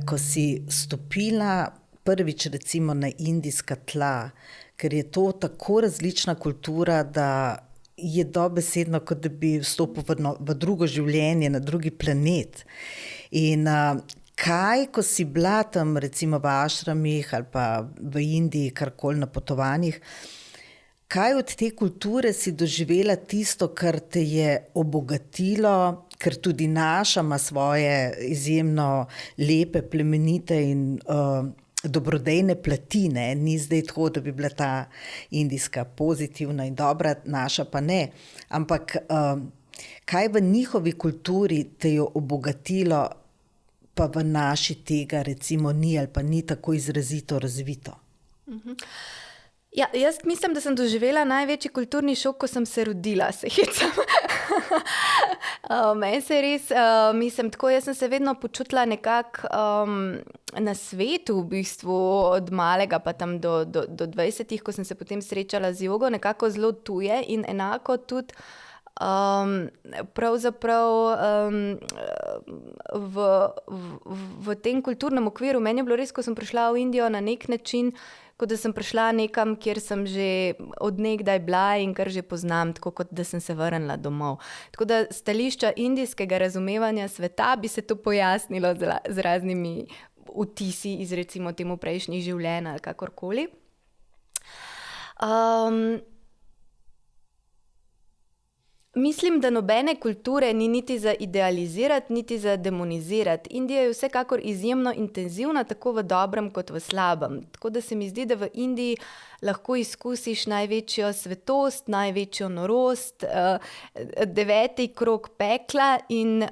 Ko si stopila prvič recimo na indijska tla, ker je to tako različna kultura, da je dobesedno, kot da bi vstopil v drugo življenje, na drugi planet. In kaj, ko si bila tam recimo v ašramih ali pa v Indiji, karkoli na potovanjih, kaj od te kulture si doživela tisto, kar te je obogatilo, ker tudi naša ima svoje izjemno lepe, plemenite in dobrodejne plati, ne? Ni zdaj tako, da bi bila ta indijska pozitivna in dobra, naša pa ne. Ampak kaj v njihovi kulturi te je obogatilo, pa v naši tega recimo ni ali pa ni tako izrazito razvito? Ja, jaz mislim, da sem doživela največji kulturni šok, ko sem se rodila, se hecam. Meni se res, jaz sem se vedno počutila nekako na svetu, v bistvu od malega pa tam do 20, ko sem se potem srečala z jogo, nekako zelo tuje in enako tudi pravzaprav v tem kulturnem okviru. Meni je bilo res, ko sem prišla v Indijo, na nek način, kot da sem prišla nekam, kjer sem že od nekdaj bila in kar že poznam, tako kot da sem se vrnila domov. Tako da stališča indijskega razumevanja sveta bi se to pojasnilo z raznimi vtisi iz recimo temu prejšnjih življenj ali kakorkoli. Mislim, da nobene kulture ni niti za idealizirati, niti za demonizirati. Indija je vsekakor izjemno intenzivna, tako v dobrem kot v slabem. Tako da se mi zdi, da v Indiji lahko izkusiš največjo svetost, največjo norost, 9. krog pekla in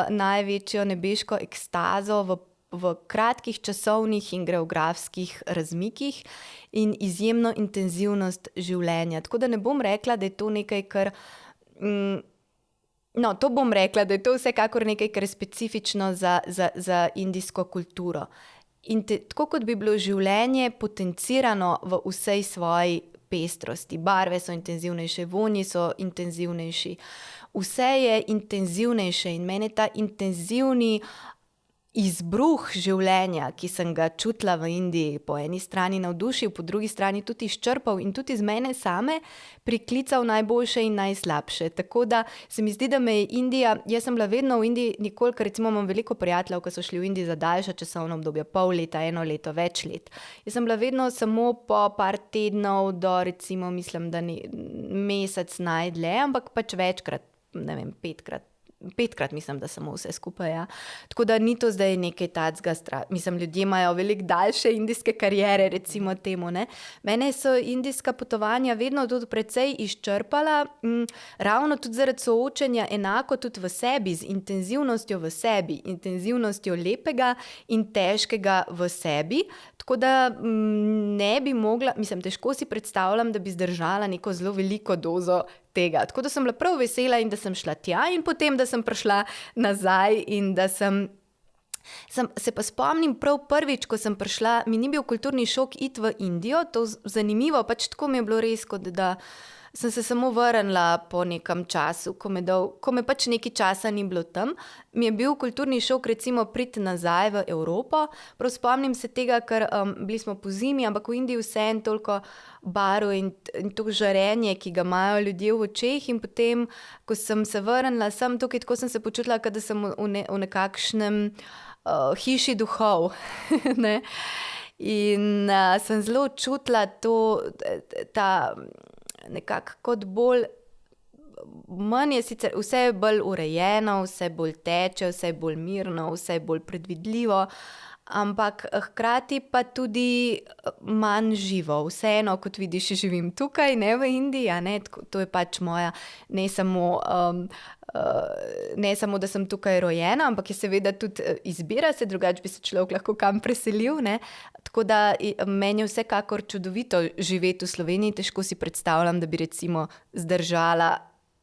največjo nebeško ekstazo v kratkih časovnih in geografskih razmikih in izjemno intenzivnost življenja. Tako da ne bom rekla, da je to nekaj, kar to bom rekla, da je to vsekakor nekaj, kar je specifično za indijsko kulturo. In tako kot bi bilo življenje potencirano v vsej svoji pestrosti. Barve so intenzivnejše, vonji so intenzivnejši. Vse je intenzivnejše in meni ta intenzivni izbruh življenja, ki sem ga čutila v Indiji, po eni strani navdušil, po drugi strani tudi izčrpal in tudi iz mene same priklical najboljše in najslabše. Tako da se mi zdi, da me je Indija, jaz sem bila vedno v Indiji, nikoli, ker recimo imam veliko prijateljev, ki so šli v Indiji za daljša časovna obdobja, pol leta, 1 leto, več let. Jaz sem bila vedno samo po par tednov do recimo, mislim, da mesec najdlje, ampak pač večkrat, ne vem, 5krat mislim, da samo vse skupaj, ja. Tako da ni to zdaj nekaj tacga, mislim, ljudje imajo veliko daljše indijske kariere, recimo temu, ne. Mene so indijska potovanja vedno tudi precej izčrpala, ravno tudi zaradi soočenja enako tudi v sebi, z intenzivnostjo v sebi, intenzivnostjo lepega in težkega v sebi, tako da ne bi mogla, mislim, težko si predstavljam, da bi zdržala neko zelo veliko dozo tega. Tako da sem bila prav vesela in da sem šla tja in potem, da sem prišla nazaj in da se pa spomnim prav prvič, ko sem prišla, mi ni bil kulturni šok iti v Indijo, to zanimivo, pač tako mi je bilo res, kot da sem se samo vrnila po nekem času, ko me pač nekaj časa ni bilo tam. Mi je bil kulturni šok recimo priti nazaj v Evropo. Prav spomnim se tega, ker bili smo po zimi, ampak v Indiji vseeno toliko barv in to žarenje, ki ga imajo ljudje v očeh, in potem, ko sem se vrnila sem tukaj, tako sem se počutila, kot da sem v nekakšnem hiši duhov, ne. In sem zelo čutila ta nekako kot bolj, manj je sicer, vse je bolj urejeno, vse bolj teče, vse je bolj mirno, vse je bolj predvidljivo, ampak hkrati pa tudi manj živo. Vseeno, kot vidiš, živim tukaj, ne v Indiji, a ne, to je pač moja, ne samo, da sem tukaj rojena, ampak je seveda tudi izbira se, drugače bi se človek lahko kam preselil, ne. Tako da meni je vsekakor čudovito živeti v Sloveniji, težko si predstavljam, da bi recimo zdržala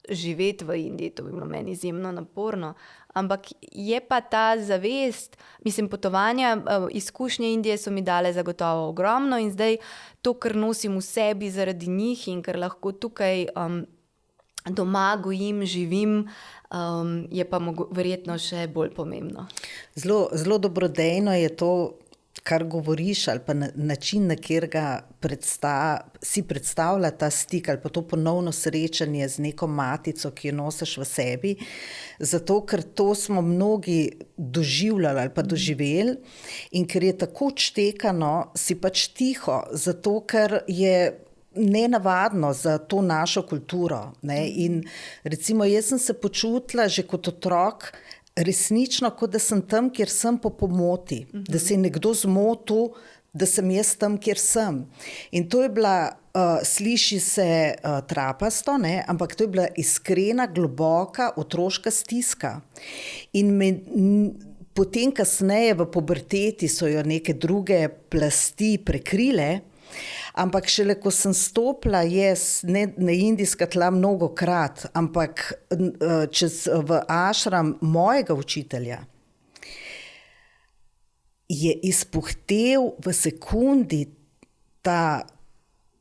živeti v Indiji, to bi bilo meni izjemno naporno. Ampak je pa ta zavest, mislim, potovanja, izkušnje Indije so mi dale zagotovo ogromno in zdaj to, kar nosim v sebi zaradi njih in kar lahko tukaj doma gojim, živim, je pa verjetno še bolj pomembno. Zelo dobrodejno je to, kar govoriš, ali pa način, na katerega si predstavlja ta stik ali pa to ponovno srečanje z neko matico, ki jo nosiš v sebi, zato ker to smo mnogi doživljali ali pa doživeli in ker je tako odštekano, si pač tiho, zato ker je nenavadno za to našo kulturo. Ne? In recimo jaz sem se počutila že kot otrok resnično, kot da sem tam, kjer sem po pomoti, da se je nekdo zmotil, da sem jaz tam, kjer sem. In to je bila, sliši se trapasto, ne? Ampak to je bila iskrena, globoka otroška stiska. In potem kasneje v puberteti so jo neke druge plasti prekrile, ampak šele ko sem stopila jaz na indijska tla mnogokrat, ampak v ašram mojega učitelja, je izpuhtel v sekundi ta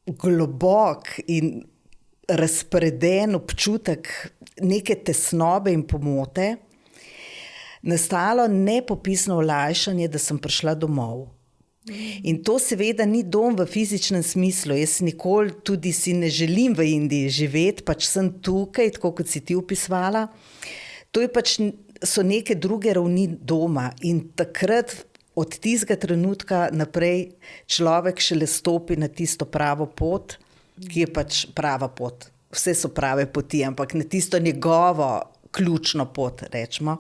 globok in razpreden občutek neke tesnobe in pomote, nastalo nepopisno olajšanje, da sem prišla domov. In to seveda ni dom v fizičnem smislu. Jaz nikoli tudi si ne želim v Indiji živeti, pač sem tukaj, tako kot si ti opisovala. To je pač, so neke druge ravni doma in takrat od tistega trenutka naprej človek šele stopi na tisto pravo pot, ki je pač prava pot. Vse so prave poti, ampak na tisto njegovo ključno pot, rečemo.